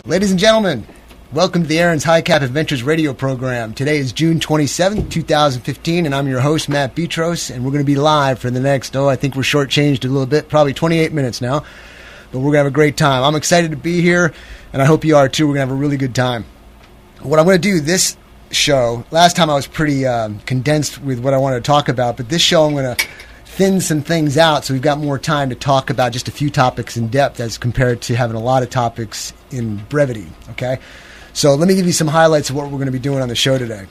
Ladies and gentlemen, welcome to the Aaron's High Cap Adventures radio program. Today is June 27th, 2015, and I'm your host, Matt Betros, and we're going to be live for the next, I think we're shortchanged a little bit, probably 28 minutes now, but we're going to have a great time. I'm excited to be here, and I hope you are too. We're going to have a really good time. What I'm going to do this show, last time I was pretty condensed with what I wanted to talk about, but this show I'm going to thin some things out so we've got more time to talk about just a few topics in depth as compared to having a lot of topics in brevity, okay? So let me give you some highlights of what we're going to be doing on the show today.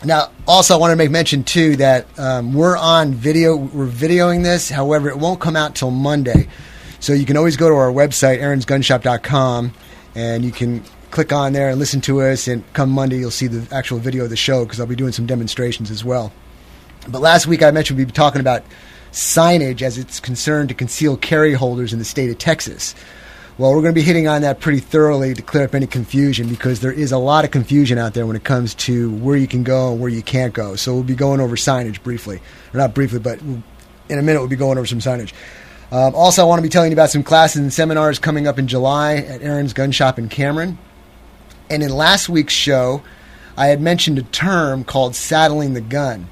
Now, also I want to make mention too that we're on video, we're videoing this, however it won't come out till Monday. So you can always go to our website, aaronsgunshop.com, and you can click on there and listen to us, and come Monday you'll see the actual video of the show because I'll be doing some demonstrations as well. But last week I mentioned we'd be talking about signage as it's concerned to concealed carry holders in the state of Texas. Well, we're going to be hitting on that pretty thoroughly to clear up any confusion because there is a lot of confusion out there when it comes to where you can go and where you can't go. So we'll be going over signage briefly. Or not briefly, but in a minute we'll be going over some signage. Also, I want to be telling you about some classes and seminars coming up in July at Aaron's Gun Shop in Cameron. And in last week's show, I had mentioned a term called saddling the gun.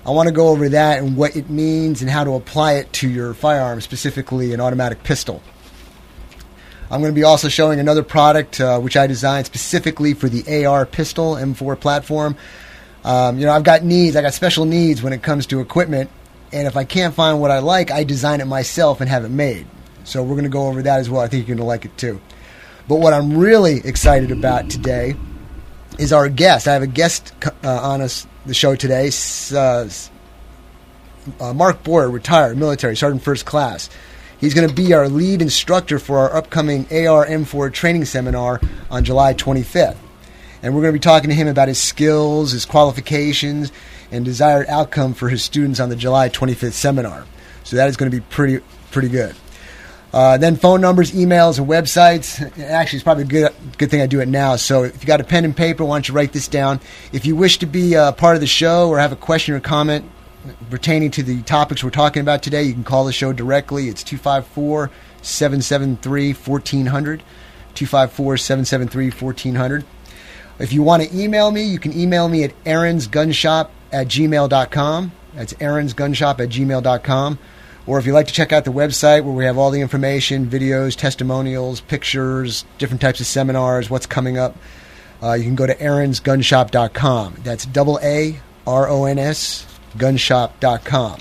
I want to go over that and what it means and how to apply it to your firearm, specifically an automatic pistol. I'm going to be also showing another product which I designed specifically for the AR pistol M4 platform. I've got needs. I got special needs when it comes to equipment, and if I can't find what I like, I design it myself and have it made. So we're going to go over that as well. I think you're going to like it too. But what I'm really excited about today is our guest. I have a guest on the show today. Mark Boyer, retired military, sergeant first class. He's going to be our lead instructor for our upcoming AR M4 training seminar on July 25th. And we're going to be talking to him about his skills, his qualifications, and desired outcome for his students on the July 25th seminar. So that is going to be pretty good. Then phone numbers, emails, and websites. Actually, it's probably a good thing I do it now. So if you got a pen and paper, why don't you write this down. If you wish to be a part of the show or have a question or comment pertaining to the topics we're talking about today, you can call the show directly. It's 254-773-1400, 254-773-1400. If you want to email me, you can email me at aaronsgunshop@gmail.com. That's aaronsgunshop@gmail.com. Or if you'd like to check out the website where we have all the information, videos, testimonials, pictures, different types of seminars, what's coming up, you can go to aaronsgunshop.com. That's AARONS gunshop.com.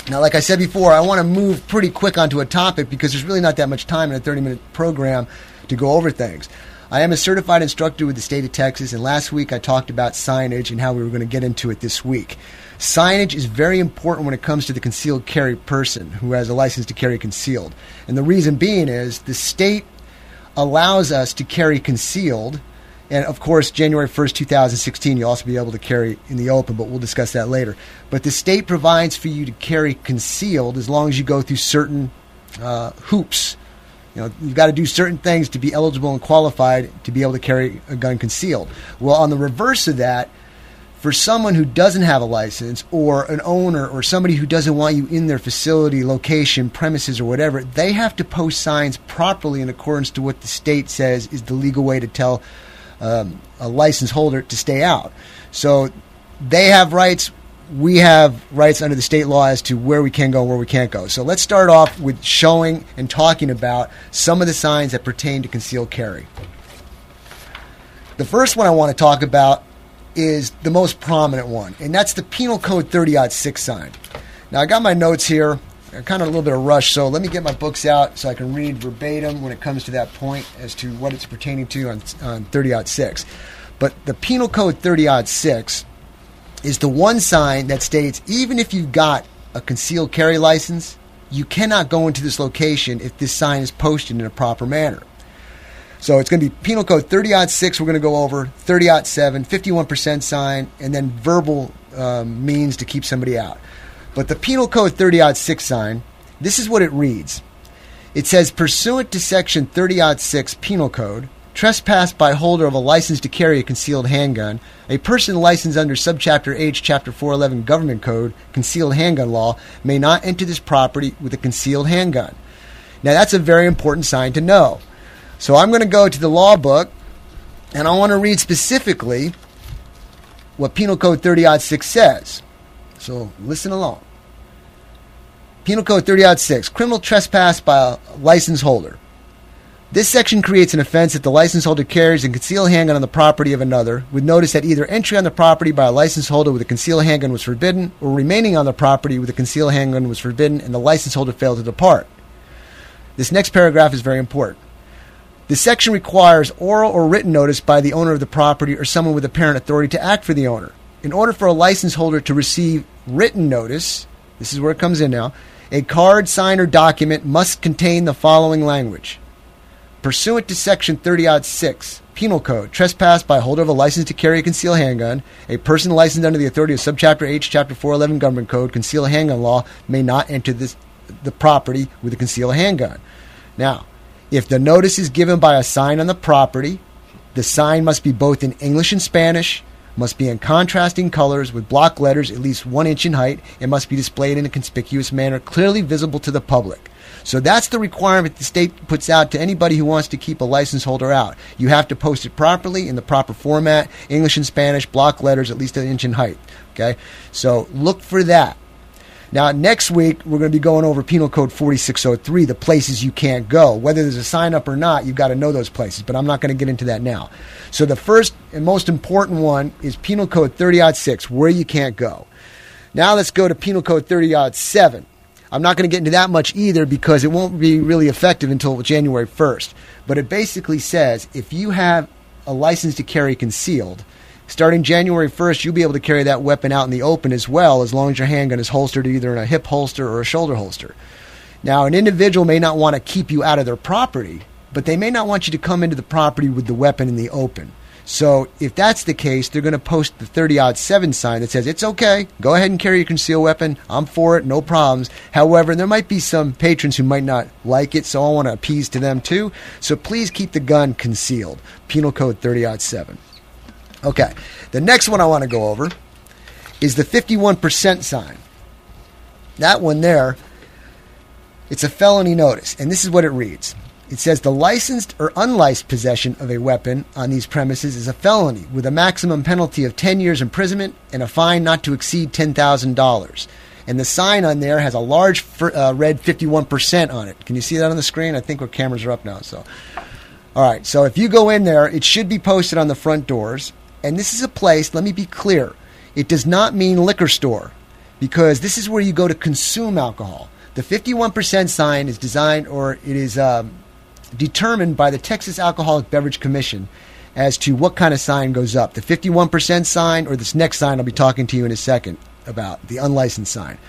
Now, like I said before, I want to move pretty quick onto a topic because there's really not that much time in a 30-minute program to go over things. I am a certified instructor with the state of Texas, and last week I talked about signage and how we were going to get into it this week. Signage is very important when it comes to the concealed carry person who has a license to carry concealed. And the reason being is the state allows us to carry concealed. And, of course, January 1st, 2016, you'll also be able to carry in the open, but we'll discuss that later. But the state provides for you to carry concealed as long as you go through certain hoops. You've got to do certain things to be eligible and qualified to be able to carry a gun concealed. Well, on the reverse of that, for someone who doesn't have a license or an owner or somebody who doesn't want you in their facility, location, premises, or whatever, they have to post signs properly in accordance to what the state says is the legal way to tell a license holder to stay out. So they have rights. We have rights under the state law as to where we can go and where we can't go. So let's start off with showing and talking about some of the signs that pertain to concealed carry. The first one I want to talk about is the most prominent one, and that's the Penal Code 30-6 sign. Now, I got my notes here. I'm kind of a little bit of rush, so let me get my books out so I can read verbatim when it comes to that point as to what it's pertaining to on 30-6. But the Penal Code 30-6 is the one sign that states even if you've got a concealed carry license, you cannot go into this location if this sign is posted in a proper manner. So it's going to be Penal Code 30-6 we're going to go over, 30-7, 51% sign, and then verbal means to keep somebody out. But the Penal Code 30-6 sign, this is what it reads. It says, pursuant to Section 30-6 Penal Code, trespass by holder of a license to carry a concealed handgun, a person licensed under Subchapter H, Chapter 411 Government Code, Concealed Handgun Law, may not enter this property with a concealed handgun. Now, that's a very important sign to know. So I'm going to go to the law book, and I want to read specifically what Penal Code 30-6 says. So listen along. Penal Code 30-6, criminal trespass by a license holder. This section creates an offense if the license holder carries a concealed handgun on the property of another, with notice that either entry on the property by a license holder with a concealed handgun was forbidden, or remaining on the property with a concealed handgun was forbidden, and the license holder failed to depart. This next paragraph is very important. This section requires oral or written notice by the owner of the property or someone with apparent authority to act for the owner. In order for a license holder to receive written notice, this is where it comes in now, a card, sign, or document must contain the following language. Pursuant to Section 30-6, Penal Code, trespass by a holder of a license to carry a concealed handgun, a person licensed under the authority of Subchapter H, Chapter 411 Government Code, concealed handgun law, may not enter the property with a concealed handgun. Now, if the notice is given by a sign on the property, the sign must be both in English and Spanish, must be in contrasting colors with block letters at least 1 inch in height, and must be displayed in a conspicuous manner clearly visible to the public. So that's the requirement the state puts out to anybody who wants to keep a license holder out. You have to post it properly in the proper format, English and Spanish, block letters at least 1 inch in height. Okay, so look for that. Now, next week, we're going to be going over Penal Code 4603, the places you can't go. Whether there's a sign up or not, you've got to know those places, but I'm not going to get into that now. So the first and most important one is Penal Code 30-6, where you can't go. Now let's go to Penal Code 30-7. I'm not going to get into that much either because it won't be really effective until January 1st. But it basically says if you have a license to carry concealed, starting January 1st, you'll be able to carry that weapon out in the open as well, as long as your handgun is holstered either in a hip holster or a shoulder holster. Now, an individual may not want to keep you out of their property, but they may not want you to come into the property with the weapon in the open. So if that's the case, they're going to post the 30-7 sign that says, it's okay, go ahead and carry your concealed weapon, I'm for it, no problems. However, there might be some patrons who might not like it, so I want to appease to them too. So please keep the gun concealed. Penal Code 30-7. Okay, the next one I want to go over is the 51% sign. That one there, it's a felony notice, and this is what it reads. It says the licensed or unlicensed possession of a weapon on these premises is a felony with a maximum penalty of 10 years imprisonment and a fine not to exceed $10,000. And the sign on there has a large red 51% on it. Can you see that on the screen? I think our cameras are up now. So, all right, so if you go in there, it should be posted on the front doors. And this is a place, let me be clear, it does not mean liquor store, because this is where you go to consume alcohol. The 51% sign is designed, or it is determined by the Texas Alcoholic Beverage Commission as to what kind of sign goes up. The 51% sign, or this next sign I'll be talking to you in a second about, the unlicensed sign.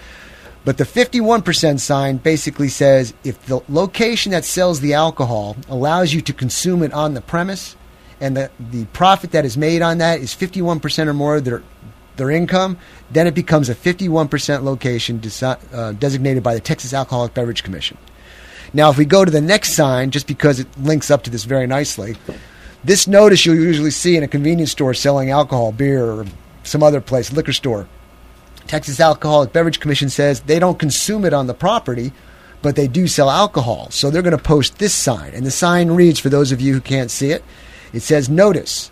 But the 51% sign basically says if the location that sells the alcohol allows you to consume it on the premise, and the profit that is made on that is 51% or more of their income, then it becomes a 51% location designated by the Texas Alcoholic Beverage Commission. Now, if we go to the next sign, just because it links up to this very nicely, this notice you'll usually see in a convenience store selling alcohol, beer, or some other place, liquor store. Texas Alcoholic Beverage Commission says they don't consume it on the property, but they do sell alcohol. So they're going to post this sign. And the sign reads, for those of you who can't see it, it says, notice,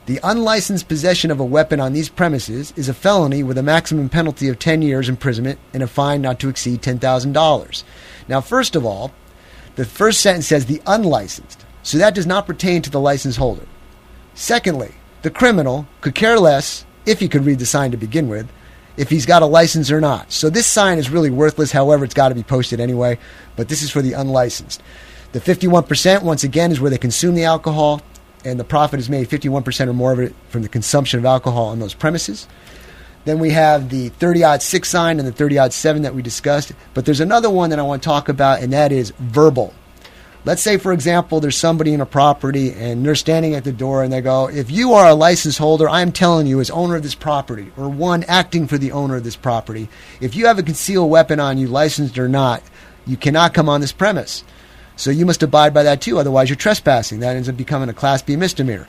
the unlicensed possession of a weapon on these premises is a felony with a maximum penalty of 10 years imprisonment and a fine not to exceed $10,000. Now, first of all, the first sentence says the unlicensed, so that does not pertain to the license holder. Secondly, the criminal could care less, if he could read the sign to begin with, if he's got a license or not. So this sign is really worthless, however, it's got to be posted anyway, but this is for the unlicensed. The 51%, once again, is where they consume the alcohol, and the profit is made 51% or more of it from the consumption of alcohol on those premises. Then we have the 30-6 sign and the 30-7 that we discussed. But there's another one that I want to talk about, and that is verbal. Let's say, for example, there's somebody in a property, and they're standing at the door, and they go, if you are a license holder, I'm telling you, as owner of this property, or one acting for the owner of this property, if you have a concealed weapon on you, licensed or not, you cannot come on this premise. So you must abide by that too, otherwise you're trespassing. That ends up becoming a Class B misdemeanor.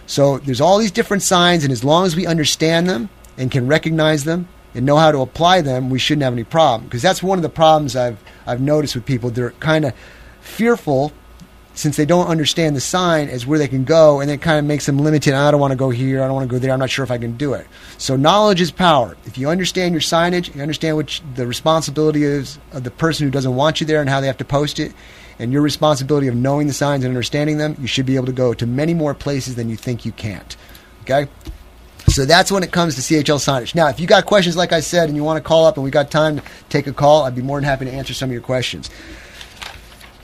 So there's all these different signs, and as long as we understand them and can recognize them and know how to apply them, we shouldn't have any problem. Because that's one of the problems I've noticed with people. They're kind of fearful since they don't understand the sign as where they can go, and it kind of makes them limited. I don't want to go here. I don't want to go there. I'm not sure if I can do it. So knowledge is power. If you understand your signage, you understand what the responsibility is of the person who doesn't want you there and how they have to post it, and your responsibility of knowing the signs and understanding them, you should be able to go to many more places than you think you can't. Okay? So that's when it comes to CHL signage. Now, if you got questions, like I said, and you want to call up and we got time to take a call, I'd be more than happy to answer some of your questions.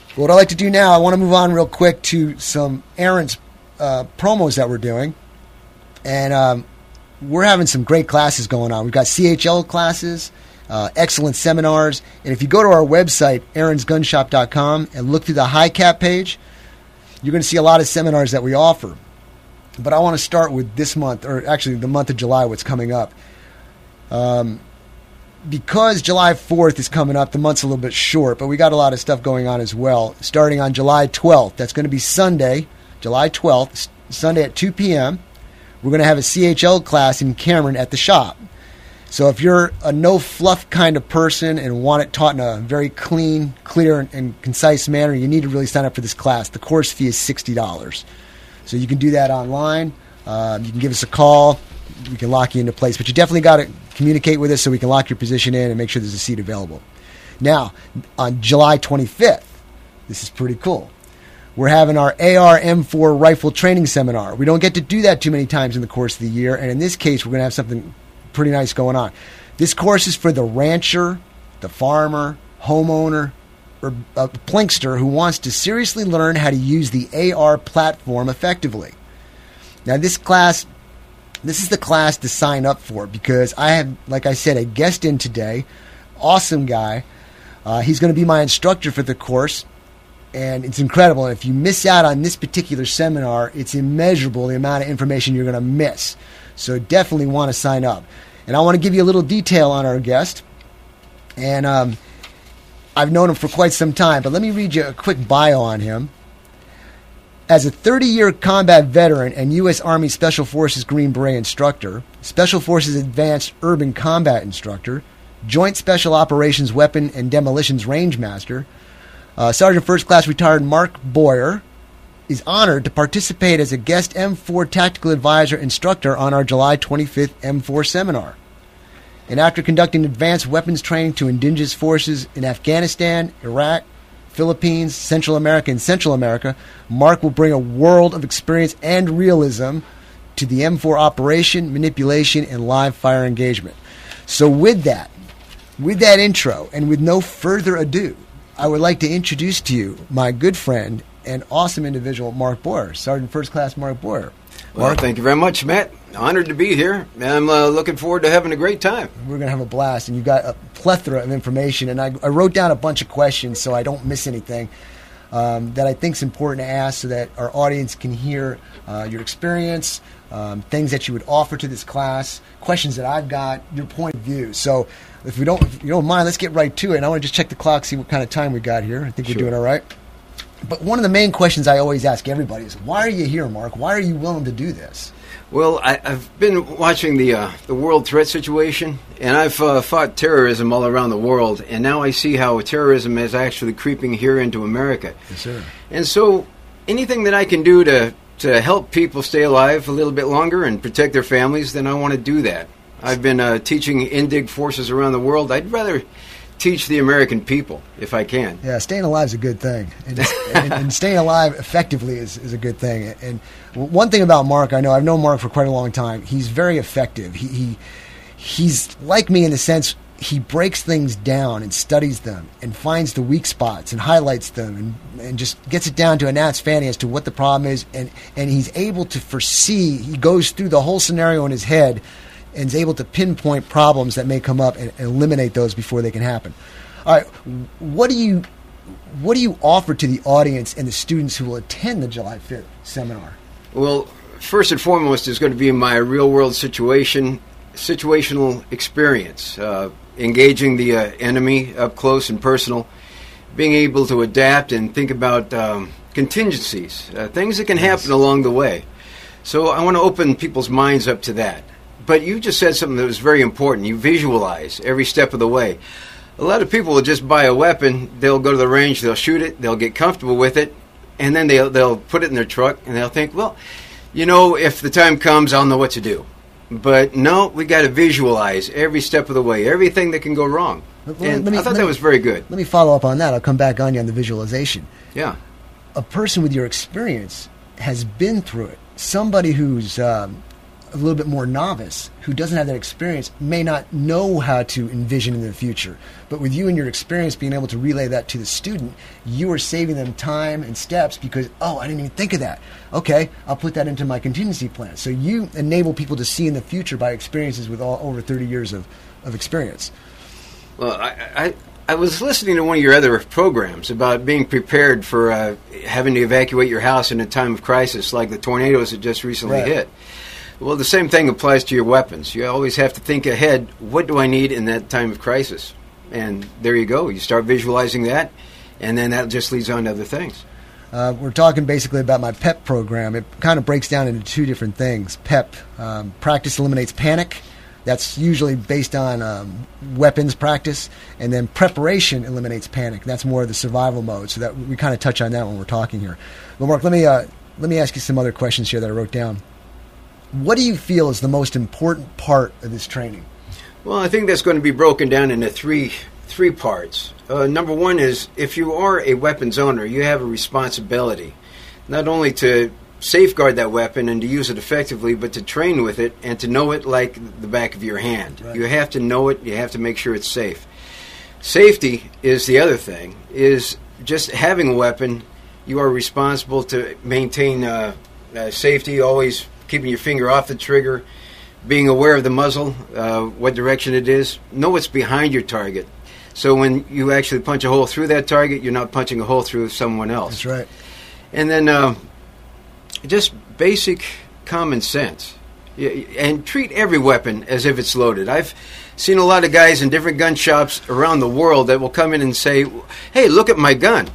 But what I'd like to do now, I want to move on real quick to some errands promos that we're doing. And we're having some great classes going on. We've got CHL classes, excellent seminars. And if you go to our website, aaronsgunshop.com, and look through the high cap page, you're going to see a lot of seminars that we offer. But I want to start with this month, or actually the month of July, what's coming up. Because July 4th is coming up, the month's a little bit short, but we got a lot of stuff going on as well. Starting on July 12th, that's going to be Sunday, July 12th, Sunday at 2 p.m., we're going to have a CHL class in Cameron at the shop. So if you're a no-fluff kind of person and want it taught in a very clean, clear, and concise manner, you need to really sign up for this class. The course fee is $60. So you can do that online. You can give us a call. We can lock you into place. But you definitely got to communicate with us so we can lock your position in and make sure there's a seat available. Now, on July 25th, this is pretty cool. We're having our AR M4 rifle training seminar. We don't get to do that too many times in the course of the year. And in this case, we're going to have something pretty nice going on. This course is for the rancher, the farmer, homeowner, or a plinkster who wants to seriously learn how to use the AR platform effectively. Now, this is the class to sign up for because I have, like I said, a guest in today. Awesome guy. He's going to be my instructor for the course, and it's incredible. And if you miss out on this particular seminar, it's immeasurable the amount of information you're going to miss. So definitely want to sign up. And I want to give you a little detail on our guest. And I've known him for quite some time, but let me read you a quick bio on him. As a 30-year combat veteran and U.S. Army Special Forces Green Beret instructor, Special Forces Advanced Urban Combat instructor, Joint Special Operations Weapon and Demolitions Range Master, Sergeant First Class retired Mark Boyer is honored to participate as a guest M4 Tactical Advisor instructor on our July 25th M4 seminar. And after conducting advanced weapons training to indigenous forces in Afghanistan, Iraq, Philippines, Central America, Mark will bring a world of experience and realism to the M4 operation, manipulation, and live fire engagement. So with that intro, and with no further ado, I would like to introduce to you my good friend and awesome individual, Mark Boyer, Sergeant First Class Mark Boyer. Well, thank you very much, Matt. Honored to be here. I'm looking forward to having a great time. We're going to have a blast, and you got a plethora of information. And I wrote down a bunch of questions so I don't miss anything that I think is important to ask so that our audience can hear your experience, things that you would offer to this class, questions that I've got, your point of view. So if you don't mind, let's get right to it. And I want to just check the clock, see what kind of time we got here. I think we're doing all right. But one of the main questions I always ask everybody is, why are you here, Mark? Why are you willing to do this? Well, I've been watching the world threat situation, and I've fought terrorism all around the world, and now I see how terrorism is actually creeping here into America. Yes, sir. And so anything that I can do to help people stay alive a little bit longer and protect their families, then I want to do that. I've been teaching indig forces around the world. I'd rather teach the American people, if I can. Yeah, staying alive is a good thing. And staying alive effectively is a good thing. And one thing about Mark, I've known Mark for quite a long time. He's very effective. He's like me in the sense he breaks things down and studies them and finds the weak spots and highlights them and just gets it down to a gnat's fanny as to what the problem is. And he's able to foresee. He goes through the whole scenario in his head and is able to pinpoint problems that may come up and eliminate those before they can happen. All right, what do you offer to the audience and the students who will attend the July 5th seminar? Well, first and foremost is going to be my real-world situational experience, engaging the enemy up close and personal, being able to adapt and think about contingencies, things that can happen along the way. So I want to open people's minds up to that. But you just said something that was very important. You visualize every step of the way. A lot of people will just buy a weapon, they'll go to the range, they'll shoot it, they'll get comfortable with it, and then they'll put it in their truck, and they'll think, well, if the time comes, I'll know what to do. But no, we got to visualize every step of the way, everything that can go wrong. And I thought that was very good. Let me follow up on that. I'll come back on you on the visualization. Yeah. A person with your experience has been through it. Somebody who's a little bit more novice, who doesn't have that experience, may not know how to envision in the future. But with you and your experience being able to relay that to the student, you are saving them time and steps because, I didn't even think of that. Okay, I'll put that into my contingency plan. So you enable people to see in the future by experiences with over 30 years of experience. Well, I was listening to one of your other programs about being prepared for having to evacuate your house in a time of crisis, like the tornadoes that just recently hit. Well, the same thing applies to your weapons. You always have to think ahead, what do I need in that time of crisis? And there you go. You start visualizing that, and then that just leads on to other things. We're talking basically about my PEP program. It kind of breaks down into two different things. PEP, practice eliminates panic. That's usually based on weapons practice. And then preparation eliminates panic. That's more of the survival mode. So that we kind of touch on that when we're talking here. But Mark, let me ask you some other questions here that I wrote down. What do you feel is the most important part of this training? Well, I think that's going to be broken down into three parts. Number one is, if you are a weapons owner, you have a responsibility not only to safeguard that weapon and to use it effectively, but to train with it and to know it like the back of your hand. Right. You have to know it. You have to make sure it's safe. Safety is the other thing, is just having a weapon. You are responsible to maintain safety, always keeping your finger off the trigger, being aware of the muzzle, what direction it is, know what's behind your target. So when you actually punch a hole through that target, you're not punching a hole through someone else. That's right. And then just basic common sense. And treat every weapon as if it's loaded. I've seen a lot of guys in different gun shops around the world that will come in and say, hey, look at my gun.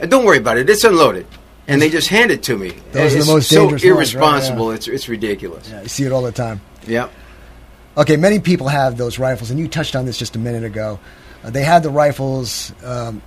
And don't worry about it, it's unloaded. And they just hand it to me. Those are the most dangerous so irresponsible, ones, right? It's ridiculous. Yeah, you see it all the time. Yeah. Okay, many people have those rifles, and you touched on this just a minute ago. They have the rifles, the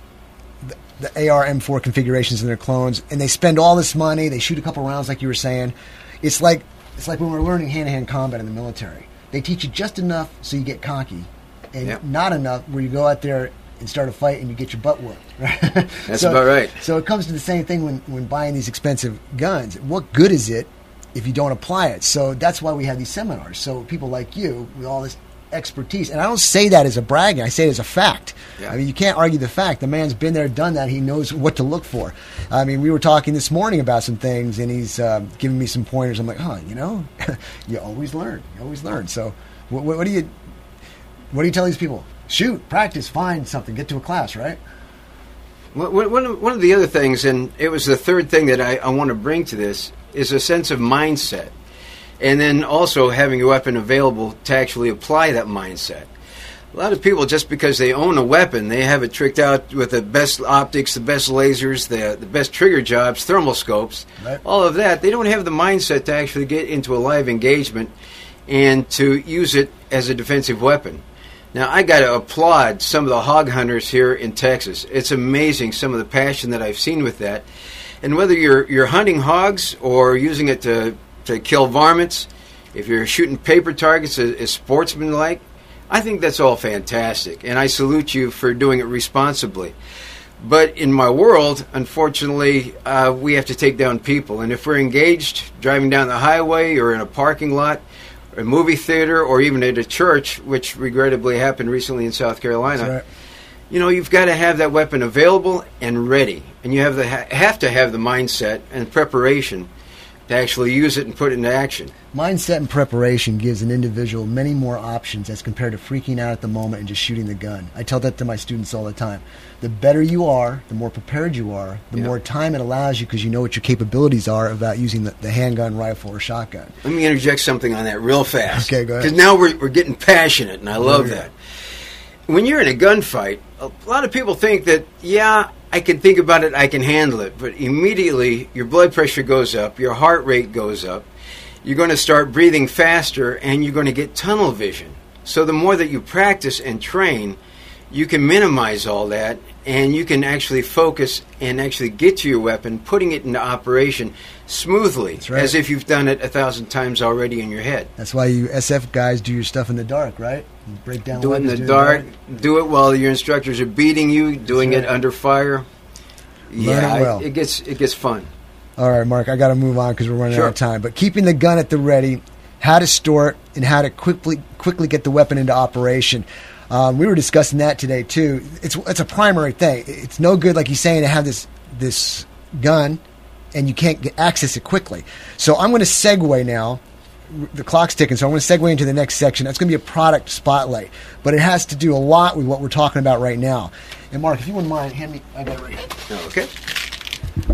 AR M4 configurations in their clones, and they spend all this money. They shoot a couple rounds, like you were saying. It's like when we're learning hand-to-hand combat in the military. They teach you just enough so you get cocky, and not enough where you go out there and start a fight and you get your butt whooped. Right? That's about right. So it comes to the same thing when buying these expensive guns. What good is it if you don't apply it? So that's why we have these seminars. So people like you with all this expertise, and I don't say that as a bragging, I say it as a fact. Yeah. I mean, you can't argue the fact. The man's been there, done that. He knows what to look for. I mean, we were talking this morning about some things, and he's giving me some pointers. I'm like, you always learn. You always learn. So what do you tell these people? Shoot, practice, find something, get to a class, right? One of the other things, and it was the third thing that I want to bring to this, is a sense of mindset. And then also having a weapon available to actually apply that mindset. A lot of people, just because they own a weapon, they have it tricked out with the best optics, the best lasers, the best trigger jobs, thermal scopes, right. All of that. They don't have the mindset to actually get into a live engagement and to use it as a defensive weapon. Now, I got to applaud some of the hog hunters here in Texas. It's amazing some of the passion that I've seen with that. And whether you're hunting hogs or using it to kill varmints, if you're shooting paper targets as sportsmanlike, I think that's all fantastic. And I salute you for doing it responsibly. But in my world, unfortunately, we have to take down people. And if we're engaged driving down the highway or in a parking lot, a movie theater, or even at a church, which regrettably happened recently in South Carolina, right. You've got to have that weapon available and ready. And you have to have the mindset and preparation to actually use it and put it into action. Mindset and preparation gives an individual many more options as compared to freaking out at the moment and just shooting the gun. I tell that to my students all the time. The better you are, the more prepared you are, the more time it allows you because you know what your capabilities are about using the handgun, rifle, or shotgun. Let me interject something on that real fast. Okay, go ahead. Because now we're getting passionate, and I love that. When you're in a gunfight, a lot of people think that, I can think about it, I can handle it. But immediately, your blood pressure goes up, your heart rate goes up, you're going to start breathing faster, and you're going to get tunnel vision. So the more that you practice and train, you can minimize all that, and you can actually focus and actually get to your weapon, putting it into operation smoothly, right. as if you've done it 1,000 times already in your head. That's why you SF guys do your stuff in the dark, right? You break down Do it in weapons, the dark. Do it while your instructors are beating you. Doing it under fire. Learn it gets fun. All right, Mark, I got to move on because we're running Sure. out of time. But keeping the gun at the ready, how to store it, and how to quickly get the weapon into operation. We were discussing that today too. It's a primary thing. It's no good, like he's saying, to have this gun and you can't access it quickly. So I'm going to segue now. The clock's ticking, so I'm going to segue into the next section. That's going to be a product spotlight, but it has to do a lot with what we're talking about right now. And Mark, if you wouldn't mind, hand me. I got it right here. Okay.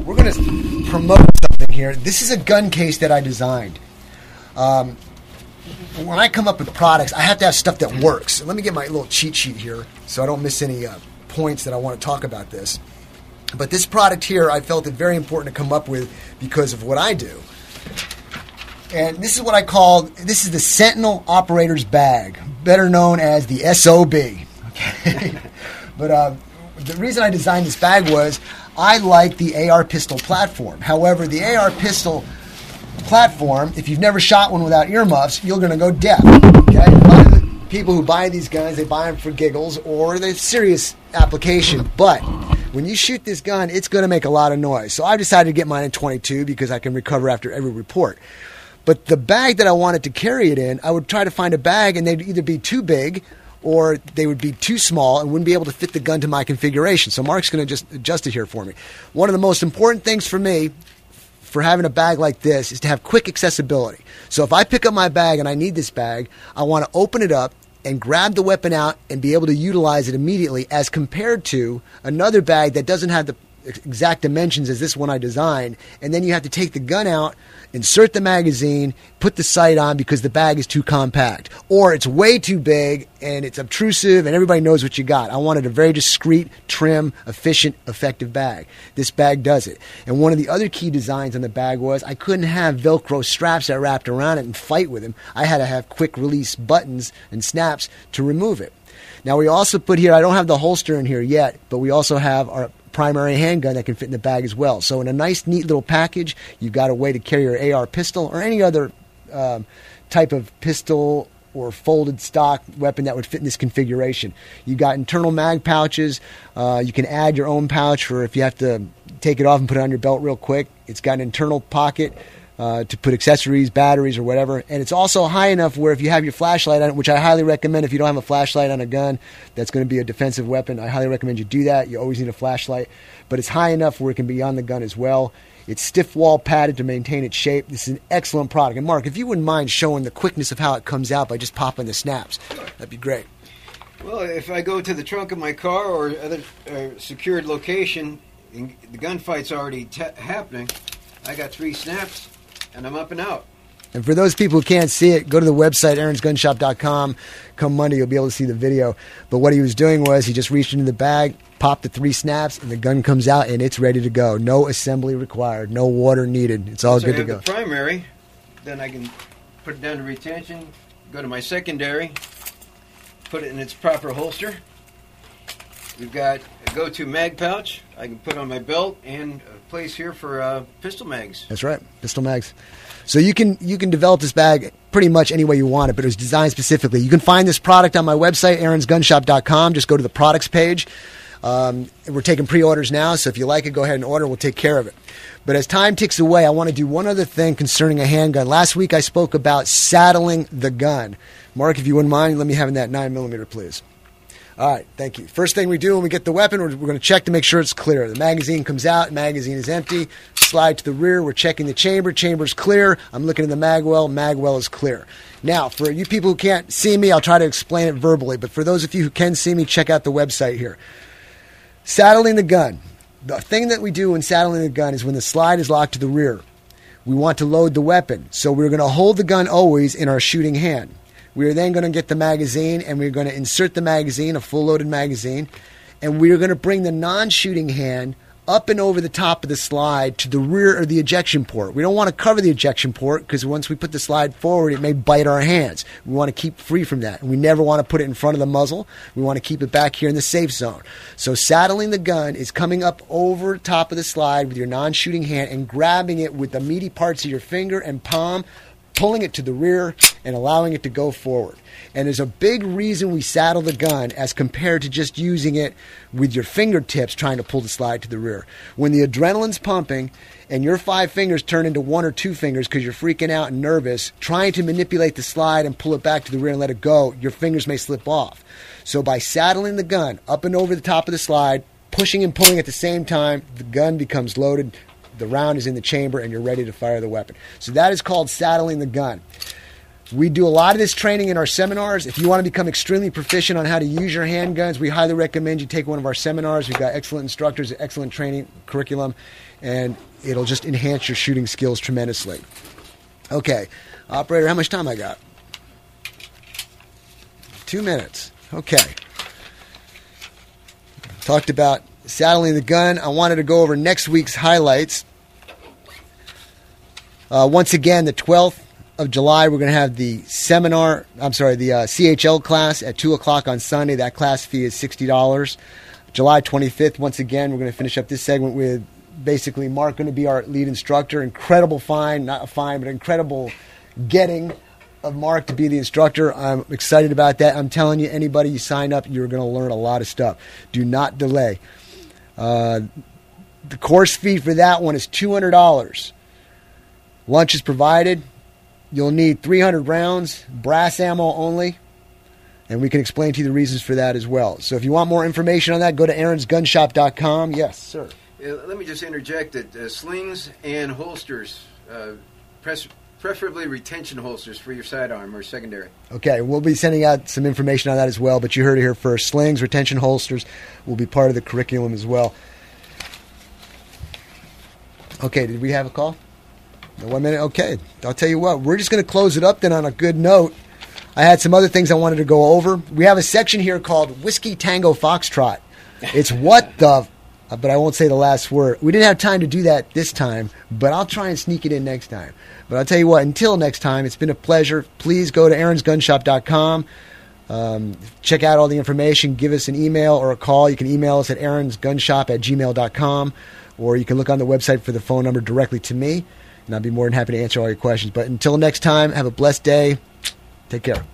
We're going to promote something here. This is a gun case that I designed. When I come up with products, I have to have stuff that works. Let me get my little cheat sheet here so I don't miss any points that I want to talk about this. But this product here, I felt it very important to come up with because of what I do. And this is what I call, this is the Sentinel Operator's Bag, better known as the SOB. Okay. But the reason I designed this bag was I like the AR pistol platform. However, the AR pistol platform, if you've never shot one without earmuffs, you're going to go deaf. Okay? A lot of the people who buy these guns, they buy them for giggles or they're serious application. But when you shoot this gun, it's going to make a lot of noise. So I decided to get mine in 22 because I can recover after every report. But the bag that I wanted to carry it in, I would try to find a bag and they'd either be too big or they would be too small and wouldn't be able to fit the gun to my configuration. So Mark's going to just adjust it here for me. One of the most important things for me for having a bag like this is to have quick accessibility. So if I pick up my bag and I need this bag, I want to open it up and grab the weapon out and be able to utilize it immediately as compared to another bag that doesn't have the exact dimensions as this one I designed, and then you have to take the gun out, insert the magazine, put the sight on because the bag is too compact, or it's way too big and it's obtrusive and everybody knows what you got. I wanted a very discreet, trim, efficient, effective bag. This bag does it. And one of the other key designs on the bag was I couldn't have Velcro straps that wrapped around it and fight with them. I had to have quick release buttons and snaps to remove it. Now we also put here, I don't have the holster in here yet, but we also have our primary handgun that can fit in the bag as well. So in a nice, neat little package, you've got a way to carry your AR pistol or any other type of pistol or folded stock weapon that would fit in this configuration. You've got internal mag pouches. You can add your own pouch for if you have to take it off and put it on your belt real quick. It's got an internal pocket to put accessories, batteries, or whatever. And it's also high enough where if you have your flashlight on it, which I highly recommend if you don't have a flashlight on a gun that's going to be a defensive weapon, I highly recommend you do that. You always need a flashlight. But it's high enough where it can be on the gun as well. It's stiff wall padded to maintain its shape. This is an excellent product. And Mark, if you wouldn't mind showing the quickness of how it comes out by just popping the snaps, that'd be great. Well, if I go to the trunk of my car or other secured location, and the gunfight's already happening, I got 3 snaps. And I'm up and out. And for those people who can't see it, go to the website, aaronsgunshop.com. Come Monday, you'll be able to see the video. But what he was doing was he just reached into the bag, popped the 3 snaps, and the gun comes out, and it's ready to go. No assembly required. No water needed. It's all good to go. The primary, then I can put it down to retention, go to my secondary, put it in its proper holster. We've got a go-to mag pouch I can put on my belt and a place here for pistol mags. That's right, pistol mags. So you can develop this bag pretty much any way you want it, but it was designed specifically. You can find this product on my website, aaronsgunshop.com. Just go to the products page. We're taking pre-orders now, so if you like it, go ahead and order. We'll take care of it. But as time ticks away, I want to do one other thing concerning a handgun. Last week I spoke about saddling the gun. Mark, if you wouldn't mind, let me have that 9mm, please. All right, thank you. First thing we do when we get the weapon, we're going to check to make sure it's clear. The magazine comes out, magazine is empty. Slide to the rear, we're checking the chamber. Chamber's clear. I'm looking in the magwell is clear. Now, for you people who can't see me, I'll try to explain it verbally. But for those of you who can see me, check out the website here. Saddling the gun. The thing that we do when saddling the gun is when the slide is locked to the rear, we want to load the weapon. So we're going to hold the gun always in our shooting hand. We are then going to get the magazine, and we're going to insert the magazine, a full-loaded magazine, and we are going to bring the non-shooting hand up and over the top of the slide to the rear of the ejection port. We don't want to cover the ejection port because once we put the slide forward, it may bite our hands. We want to keep free from that. And we never want to put it in front of the muzzle. We want to keep it back here in the safe zone. So saddling the gun is coming up over the top of the slide with your non-shooting hand and grabbing it with the meaty parts of your finger and palm, pulling it to the rear and allowing it to go forward. And there's a big reason we saddle the gun as compared to just using it with your fingertips trying to pull the slide to the rear. When the adrenaline's pumping and your 5 fingers turn into 1 or 2 fingers because you're freaking out and nervous, trying to manipulate the slide and pull it back to the rear and let it go, your fingers may slip off. So by saddling the gun up and over the top of the slide, pushing and pulling at the same time, the gun becomes loaded, the round is in the chamber, and you're ready to fire the weapon. So that is called saddling the gun. We do a lot of this training in our seminars. If you want to become extremely proficient on how to use your handguns, we highly recommend you take one of our seminars. We've got excellent instructors, excellent training curriculum, and it'll just enhance your shooting skills tremendously. Okay, operator, how much time I got? 2 minutes. Okay. Talked about saddling the gun. I wanted to go over next week's highlights. Once again, the 12th of July, we're going to have the CHL class at 2 o'clock on Sunday. That class fee is $60. July 25th, once again, we're going to finish up this segment with basically Mark going to be our lead instructor. Incredible incredible getting of Mark to be the instructor. I'm excited about that. I'm telling you, anybody you sign up, you're going to learn a lot of stuff. Do not delay. The course fee for that one is $200. Lunch is provided. You'll need 300 rounds, brass ammo only, and we can explain to you the reasons for that as well. So if you want more information on that, go to aaronsgunshop.com. Yes, sir. Let me just interject that slings and holsters, preferably retention holsters for your sidearm or secondary. Okay, we'll be sending out some information on that as well, but you heard it here first. Slings, retention holsters will be part of the curriculum as well. Okay, did we have a call? No, 1 minute? Okay. I'll tell you what, we're just going to close it up then on a good note. I had some other things I wanted to go over. We have a section here called Whiskey Tango Foxtrot. It's what the... but I won't say the last word. We didn't have time to do that this time, but I'll try and sneak it in next time. But I'll tell you what, until next time, it's been a pleasure. Please go to aaronsgunshop.com. Check out all the information. Give us an email or a call. You can email us at aaronsgunshop@gmail.com, or you can look on the website for the phone number directly to me, and I'll be more than happy to answer all your questions. But until next time, have a blessed day. Take care.